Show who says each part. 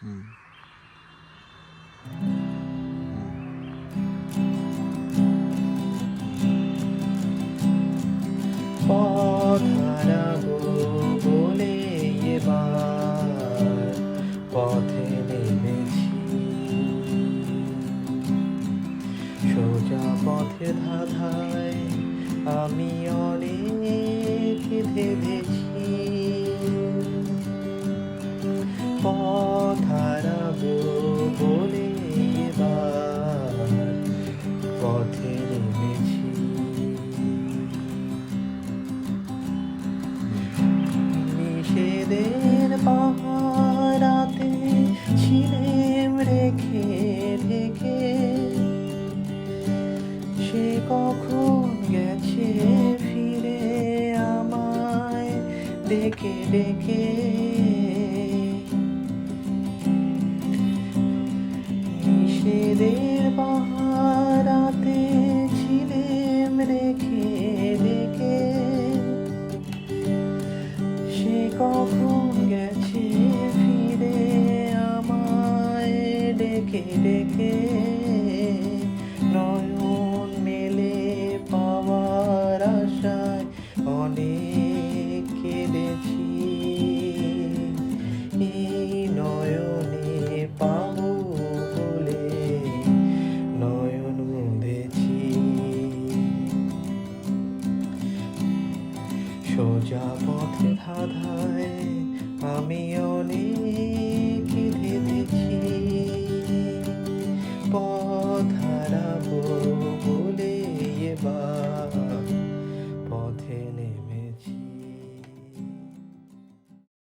Speaker 1: হুম,
Speaker 2: পথ হারাবো বলে এবার পথে নেমেছি, সোজা পথের ধাঁধায় আমি অনেক ভেবেছি। পথ হারাবো বলে এবার পথে নেমেছি, নিষেধের পাহারাতে ছিলেম রেখে ঢেকে, সে কখন গেছে ফিরে আমায় ডেকে ডেকে। নিষেধের